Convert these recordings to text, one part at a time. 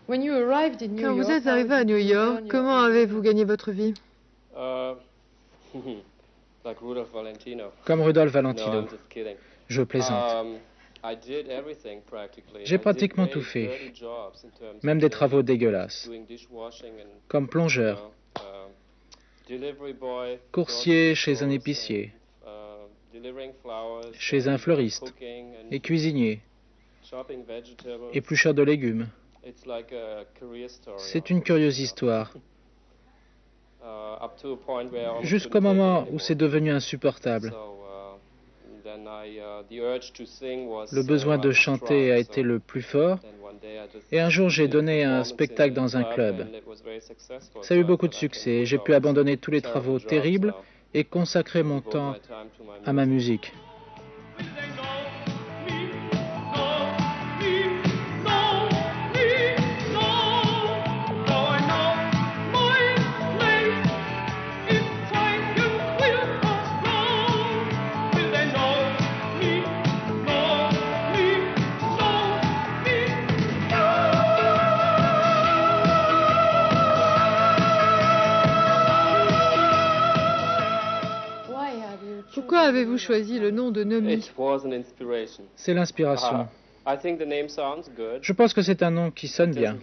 Quand vous êtes arrivé à New York, comment avez-vous gagné votre vie? Comme Rudolph Valentino. Je plaisante. J'ai pratiquement tout fait, même des travaux dégueulasses, comme plongeur, coursier chez un épicier, chez un fleuriste, et cuisinier, éplucheur de légumes. C'est une curieuse histoire, jusqu'au moment où c'est devenu insupportable. Le besoin de chanter a été le plus fort, et un jour j'ai donné un spectacle dans un club. Ça a eu beaucoup de succès, et j'ai pu abandonner tous les travaux terribles et consacrer mon temps à ma musique. Pourquoi avez-vous choisi le nom de Nomi? C'est l'inspiration. Je pense que c'est un nom qui sonne bien.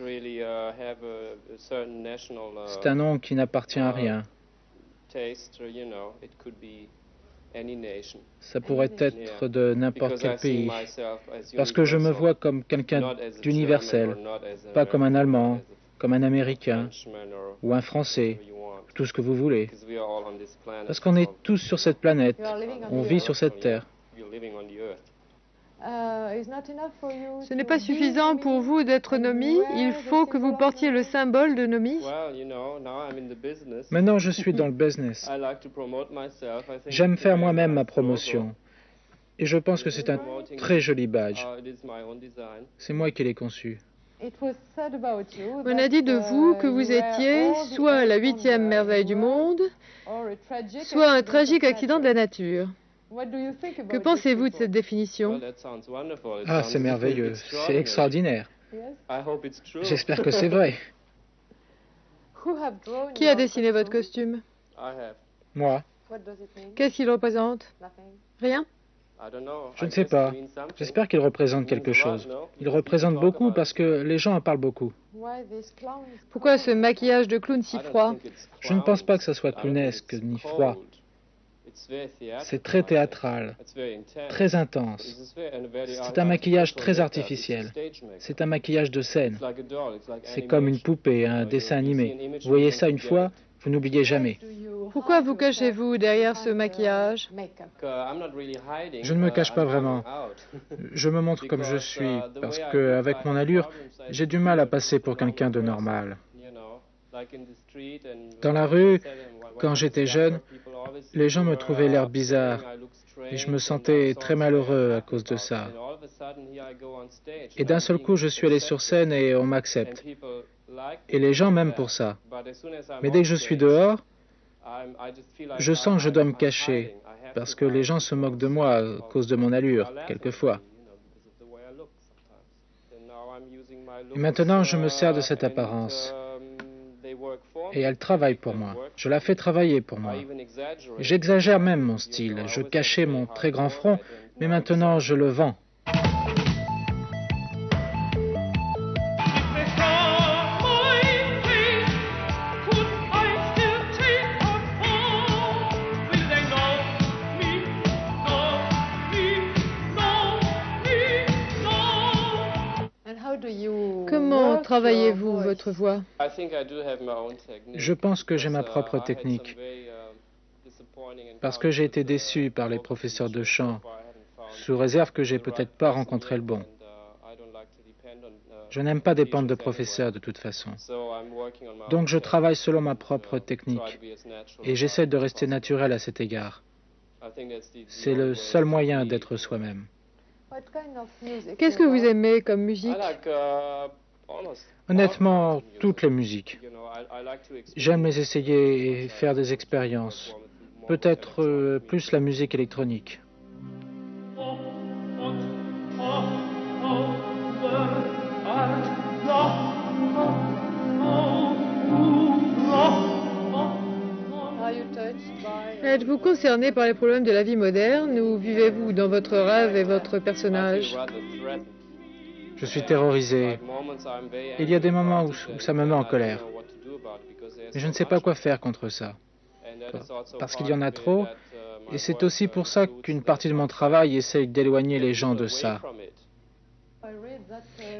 C'est un nom qui n'appartient à rien. Ça pourrait être de n'importe quel pays, parce que je me vois comme quelqu'un d'universel, pas comme un Allemand, comme un Américain ou un Français, tout ce que vous voulez. Parce qu'on est tous sur cette planète, on vit sur cette terre. Ce n'est pas suffisant pour vous d'être Nomi, il faut que vous portiez le symbole de Nomi. Maintenant, je suis dans le business. J'aime faire moi-même ma promotion. Et je pense que c'est un très joli badge. C'est moi qui l'ai conçu. On a dit de vous que vous étiez soit la 8e merveille du monde, soit un tragique accident de la nature. Que pensez-vous de cette définition? Ah, c'est merveilleux, c'est extraordinaire. J'espère que c'est vrai. Qui a dessiné votre costume? Moi. Qu'est-ce qu'il représente? Rien? Je ne sais pas. J'espère qu'il représente quelque chose. Il représente beaucoup parce que les gens en parlent beaucoup. Pourquoi ce maquillage de clown si froid? Je ne pense pas que ça soit clownesque ni froid. C'est très théâtral, très intense. C'est un maquillage très artificiel. C'est un maquillage de scène. C'est comme une poupée, un dessin animé. Vous voyez ça une fois, vous n'oubliez jamais. Pourquoi vous cachez-vous derrière ce maquillage? Je ne me cache pas vraiment. Je me montre comme je suis, parce qu'avec mon allure, j'ai du mal à passer pour quelqu'un de normal. Dans la rue, quand j'étais jeune, les gens me trouvaient l'air bizarre et je me sentais très malheureux à cause de ça. Et d'un seul coup, je suis allé sur scène et on m'accepte. Et les gens m'aiment pour ça. Mais dès que je suis dehors, je sens que je dois me cacher parce que les gens se moquent de moi à cause de mon allure, quelquefois. Et maintenant, je me sers de cette apparence. Et elle travaille pour moi. Je la fais travailler pour moi. J'exagère même mon style. Je cachais mon très grand front, mais maintenant je le vends. Comment travaillez-vous votre voix? Je pense que j'ai ma propre technique, parce que j'ai été déçu par les professeurs de chant, sous réserve que j'ai peut-être pas rencontré le bon. Je n'aime pas dépendre de professeurs de toute façon. Donc je travaille selon ma propre technique, et j'essaie de rester naturel à cet égard. C'est le seul moyen d'être soi-même. Qu'est-ce que vous aimez comme musique? Honnêtement, toutes les musiques. J'aime les essayer et faire des expériences. Peut-être plus la musique électronique. Êtes-vous concerné par les problèmes de la vie moderne ou vivez-vous dans votre rêve et votre personnage? Je suis terrorisé. Il y a des moments où ça me met en colère. Mais je ne sais pas quoi faire contre ça. Parce qu'il y en a trop, et c'est aussi pour ça qu'une partie de mon travail essaye d'éloigner les gens de ça.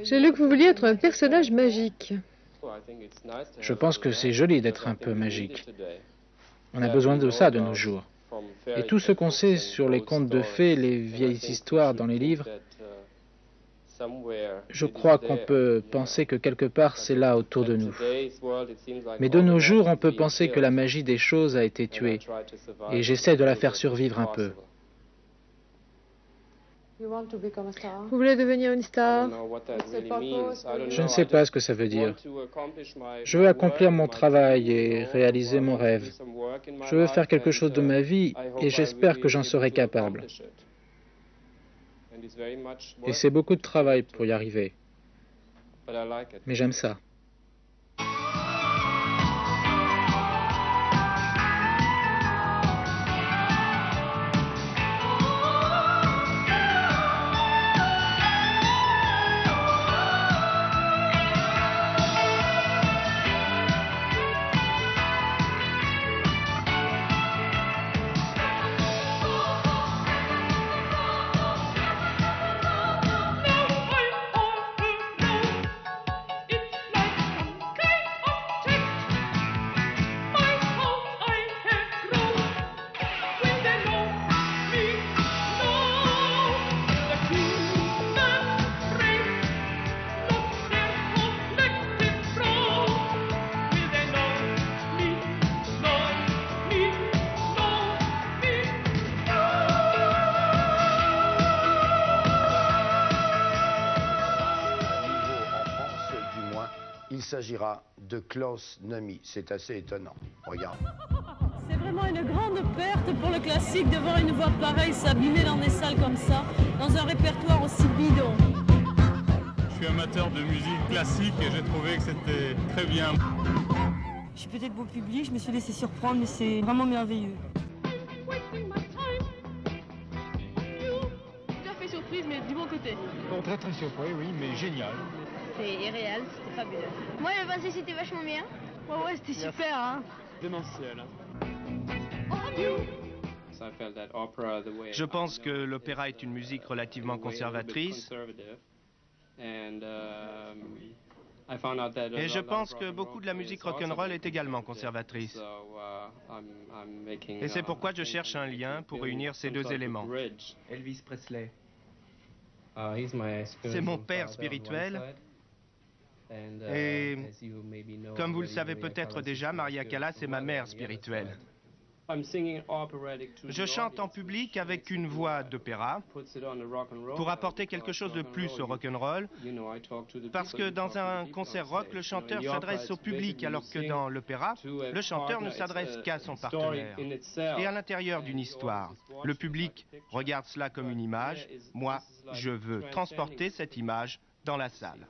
J'ai lu que vous vouliez être un personnage magique. Je pense que c'est joli d'être un peu magique. On a besoin de ça de nos jours. Et tout ce qu'on sait sur les contes de fées, les vieilles histoires dans les livres, je crois qu'on peut penser que quelque part c'est là autour de nous. Mais de nos jours, on peut penser que la magie des choses a été tuée. Et j'essaie de la faire survivre un peu. Vous voulez devenir une star? Je ne sais pas ce que ça veut dire. Je veux accomplir mon travail et réaliser mon rêve. Je veux faire quelque chose de ma vie et j'espère que j'en serai capable. Et c'est beaucoup de travail pour y arriver. Mais j'aime ça. Il s'agira de Klaus Nomi. C'est assez étonnant. Regarde. C'est vraiment une grande perte pour le classique de voir une voix pareille s'abîmer dans des salles comme ça, dans un répertoire aussi bidon. Je suis amateur de musique classique et j'ai trouvé que c'était très bien. Je suis peut-être beau public, je me suis laissé surprendre, mais c'est vraiment merveilleux. Tout à fait surprise, mais du bon côté. Bon, très très surpris, oui, mais génial. C'est irréel, c'était fabuleux. Moi, je pensais que c'était vachement bien. Ouais, ouais, c'était super, hein. Démentiel. Je pense que l'opéra est une musique relativement conservatrice. Et je pense que beaucoup de la musique rock'n'roll est également conservatrice. Et c'est pourquoi je cherche un lien pour réunir ces deux éléments. Elvis Presley. C'est mon père spirituel. Et comme vous le savez peut-être déjà, Maria Callas est ma mère spirituelle. Je chante en public avec une voix d'opéra pour apporter quelque chose de plus au rock'n'roll, parce que dans un concert rock, le chanteur s'adresse au public, alors que dans l'opéra, le chanteur ne s'adresse qu'à son partenaire. Et à l'intérieur d'une histoire, le public regarde cela comme une image. Moi, je veux transporter cette image dans la salle.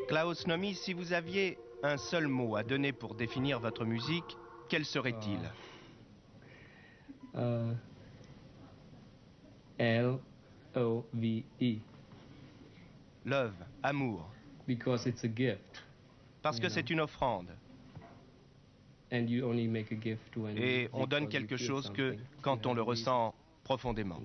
Klaus Nomi, si vous aviez un seul mot à donner pour définir votre musique, quel serait-il? L-O-V-E. Love, amour. Because it's a gift. Parce que c'est une offrande. And you only make a gift when Et on donne quelque chose que quand on le ressent profondément.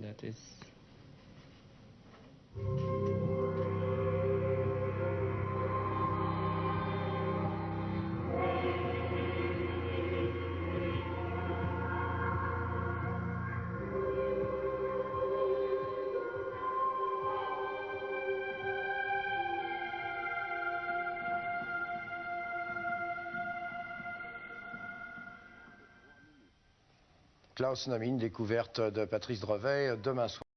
Klaus Nomi, une découverte de Patrice Drevet demain soir.